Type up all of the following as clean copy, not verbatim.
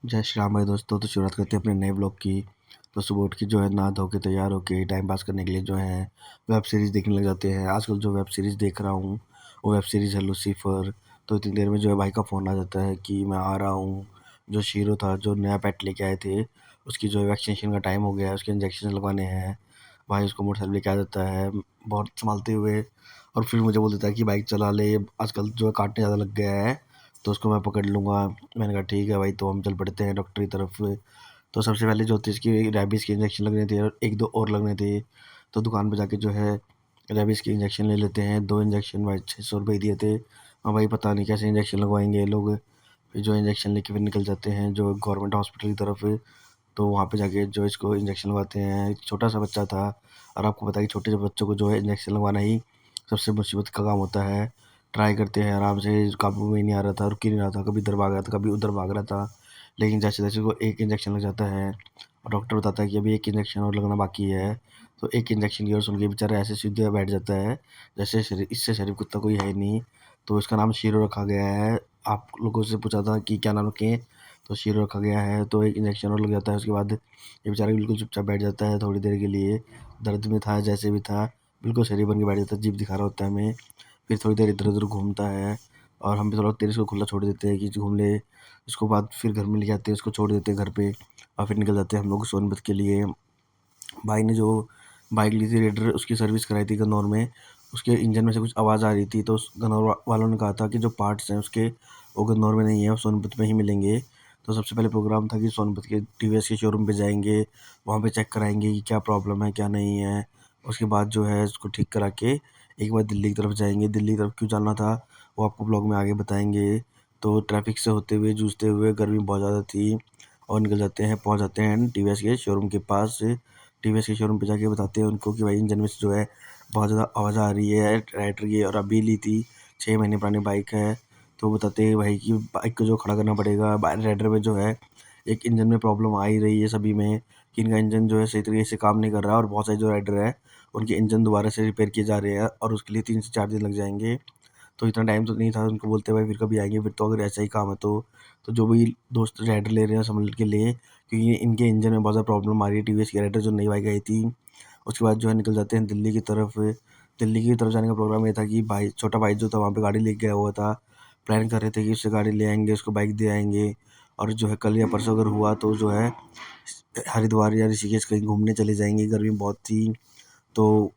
जय श्री राम भाई दोस्तों। तो शुरुआत करते हैं अपने नए ब्लॉग की। तो सुबह उठ के जो है नहा धो के तैयार होके टाइम पास करने के लिए जो है वेब सीरीज़ देखने लग जाते हैं। आजकल जो वेब सीरीज़ देख रहा हूँ वो वेब सीरीज़ है लूसीफर। तो इतनी देर में जो है भाई का फ़ोन आ जाता है कि मैं आ रहा हूँ। जो शीरो था जो नया पेट लेके आए थे उसकी जो है वैक्सीनेशन का टाइम हो गया है, उसके इंजेक्शन लगवाने हैं। भाई उसको मोटरसाइकिल लेके आ जाता है बहुत संभालते हुए, और फिर मुझे बोल देता है कि बाइक चला ले, आजकल जो है काटने ज़्यादा लग गया है तो उसको मैं पकड़ लूँगा। मैंने कहा ठीक है भाई, तो हम चल पड़ते हैं डॉक्टर की तरफ। तो सबसे पहले जो थी इसकी रैबीज़ के इंजेक्शन लगने थे और 1-2 और लगने थे। तो दुकान पे जाके जो है रैबीज़ के इंजेक्शन ले लेते हैं। 2 इंजेक्शन भाई 600 रुपए दिए थे। हाँ भाई, पता नहीं कैसे इंजेक्शन लगवाएँगे ये लोग। फिर जो इंजेक्शन लेके फिर निकल जाते हैं जो गवर्नमेंट हॉस्पिटल की तरफ। तो वहाँ पे जाके जो इसको इंजेक्शन लगवाते हैं। एक छोटा-सा बच्चा था, और आपको पता है कि छोटे बच्चों को जो है इंजेक्शन लगवाना ही सबसे मुसीबत का काम होता है। ट्राई करते हैं आराम से, काबू में नहीं आ रहा था, रुक ही नहीं रहा था, कभी इधर भाग रहा था, कभी उधर भाग रहा था। लेकिन जैसे-जैसे उसको एक इंजेक्शन लग जाता है और डॉक्टर बताता है कि अभी 1 इंजेक्शन और लगना बाकी है, तो 1 इंजेक्शन की ओर सुन के बेचारा ऐसे सीधे बैठ जाता है जैसे इससे शरीफ कुत्ता कोई है ही नहीं। तो इसका नाम शीरो रखा गया है। आप लोगों से पूछा था कि क्या नाम रखें, तो शीरो रखा गया है। तो 1 इंजेक्शन और लग जाता है, उसके बाद ये बेचारा बिल्कुल चुपचाप बैठ जाता है थोड़ी देर के लिए। दर्द में था जैसे भी था, बिल्कुल शरीफ बन के बैठ जाता है, जीभ दिखा रहा होता है हमें। फिर थोड़ी देर इधर-उधर घूमता है और हम भी थोड़ा देर इसको खुला छोड़ देते हैं कि घूम ले। उसको बाद फिर घर में ले जाते हैं, उसको छोड़ देते हैं घर पे, और फिर निकल जाते हैं हम लोग सोनभद्र के लिए। भाई ने जो बाइक ली थी रेडर, उसकी सर्विस कराई थी गन्नौर में। उसके इंजन में से कुछ आवाज़ आ रही थी, तो उस गन्नौर वालों ने कहा था कि जो पार्ट्स हैं उसके वो गन्नौर में नहीं है, वो सोनभद्र में ही मिलेंगे। तो सबसे पहले प्रोग्राम था कि सोनभद्र के टीवीएस के शोरूम पे जाएंगे, वहाँ पे चेक कराएंगे कि क्या प्रॉब्लम है क्या नहीं है। उसके बाद जो है उसको ठीक करा के एक बार दिल्ली की तरफ जाएंगे। दिल्ली की तरफ क्यों जाना था वो आपको ब्लॉग में आगे बताएंगे। तो ट्रैफिक से होते हुए जूझते हुए, गर्मी बहुत ज़्यादा थी, और निकल जाते हैं, पहुँच जाते हैं टीवीएस के शोरूम के पास। टीवीएस के शोरूम पे जाके बताते हैं उनको कि भाई इंजन में से जो है बहुत ज़्यादा आवाज़ आ रही है राइडर की, और अभी ली थी, 6 महीने पुरानी बाइक है। तो बताते हैं भाई कि बाइक को जो खड़ा करना पड़ेगा। राइडर में जो है एक इंजन में प्रॉब्लम आ ही रही है सभी में, कि इनका इंजन जो है सही तरीके से काम नहीं कर रहा, और बहुत सारे जो राइडर है उनके इंजन दोबारा से रिपेयर किए जा रहे हैं, और उसके लिए 3 से 4 दिन लग जाएंगे। तो इतना टाइम तो नहीं था, उनको बोलते भाई फिर कभी आएंगे, फिर तो अगर ऐसा ही काम है तो जो भी दोस्त राइडर ले रहे हैं संभल के लिए, क्योंकि इनके इंजन में बहुत ज़्यादा प्रॉब्लम आ रही है। टीवीएस की राइडर जो नई बाइक आई थी, उसके बाद जो है निकल जाते हैं दिल्ली की तरफ। दिल्ली की तरफ जाने का प्रोग्राम ये था कि भाई, छोटा भाई जो था वहाँ पे गाड़ी लेके गया हुआ था। प्लान कर रहे थे कि उससे गाड़ी ले आएंगे, उसको बाइक दे आएंगे, और जो है कल या परसों अगर हुआ तो जो है हरिद्वार या ऋषिकेश कहीं घूमने चले जाएंगे। गर्मी बहुत थी, तो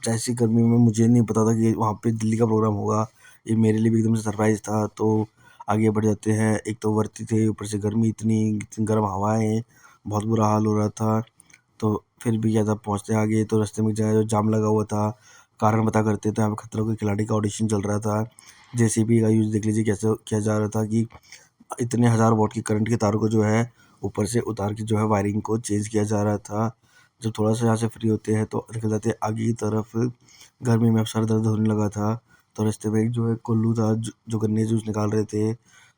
जैसी गर्मी में मुझे नहीं पता था कि वहाँ पे दिल्ली का प्रोग्राम होगा। ये मेरे लिए भी एकदम से सरप्राइज़ था। तो आगे बढ़ जाते हैं। एक तो वर्दी थे, ऊपर से गर्मी इतनी गर्म हवाएँ, बहुत बुरा हाल हो रहा था। तो फिर भी क्या था, पहुँचते आगे तो रास्ते में जो जाम लगा हुआ था। कारण पता करते थे, यहाँ पे खतरों के खिलाड़ी का ऑडिशन चल रहा था। जेसीबी का यूज़ देख लीजिए कैसे किया जा रहा था, कि इतने हज़ार वॉट की करंट के तारों को जो है ऊपर से उतार के जो है वायरिंग को चेंज किया जा रहा था। जब थोड़ा-सा यहाँ से फ्री होते हैं तो निकल जाते हैं आगे की तरफ। गर्मी में अब सर दर्द होने लगा था, तो रास्ते में एक जो है कोल्लू था जो गन्ने जूस निकाल रहे थे।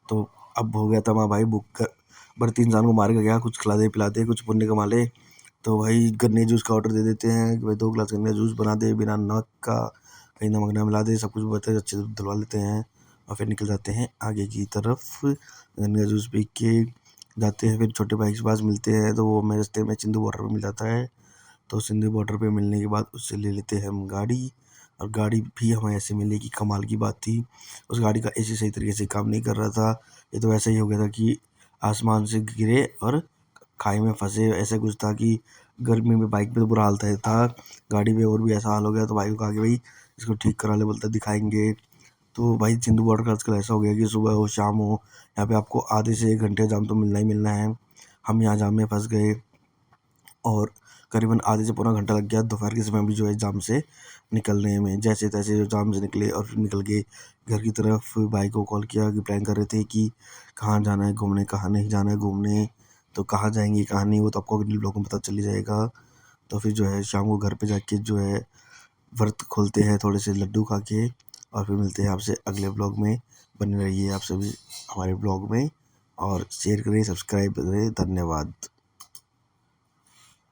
तो अब हो गया था मैं भाई भूख का, बढ़ती इंसान को मार के गया, कुछ खिला दे पिला दे, कुछ पुण्य कमा ले। तो भाई गन्ने जूस का ऑर्डर दे देते हैं कि भाई 2 गिलास गन्ने जूस बना दे बिना नमक का, कहीं नमक ना मिला दे, सब कुछ बहुत अच्छे से धुलवा लेते हैं, और फिर निकल जाते हैं आगे की तरफ। गन्ने जूस पी के जाते हैं, फिर छोटे भाई के पास मिलते हैं, तो वो हमें रास्ते में सिंधु बॉर्डर पे मिल जाता है। तो सिंधु बॉर्डर पे मिलने के बाद उससे ले लेते हैं हम गाड़ी, और गाड़ी भी हमें ऐसे मिली कि कमाल की बात थी। उस गाड़ी का एसी सही तरीके से काम नहीं कर रहा था। ये तो ऐसा ही हो गया था कि आसमान से गिरे और खाई में फँसे, ऐसा कुछ था कि गर्मी में बाइक पे तो बुरा हाल था, गाड़ी में और भी ऐसा हाल हो गया। तो भाई को कहा कि भाई इसको ठीक करा ले, बोलता दिखाएँगे। तो भाई सिंधु बॉर्डर का आजकल ऐसा हो गया कि सुबह हो शाम हो, यहाँ पे आपको आधे से 1 घंटे जाम तो मिलना ही मिलना है। हम यहाँ जाम में फँस गए, और करीबन आधे से पौना घंटा लग गया दोपहर के समय भी जो है जाम से निकलने में। जैसे-तैसे जो जाम से निकले और फिर निकल के घर की तरफ भाई को कॉल किया कि प्लान कर रहे थे कि कहाँ जाना है घूमने, कहाँ नहीं जाना है घूमने। तो कहाँ जाएँगे, कहाँ नहीं, वो तो आपको अगले ब्लॉग में पता चल ही जाएगा। तो फिर जो है शाम को घर पे जाके जो है व्रत खोलते हैं थोड़े से लड्डू खा के, और फिर मिलते हैं आपसे अगले ब्लॉग में। बने रहिए आप सभी हमारे ब्लॉग में, और शेयर करें, सब्सक्राइब करें। धन्यवाद।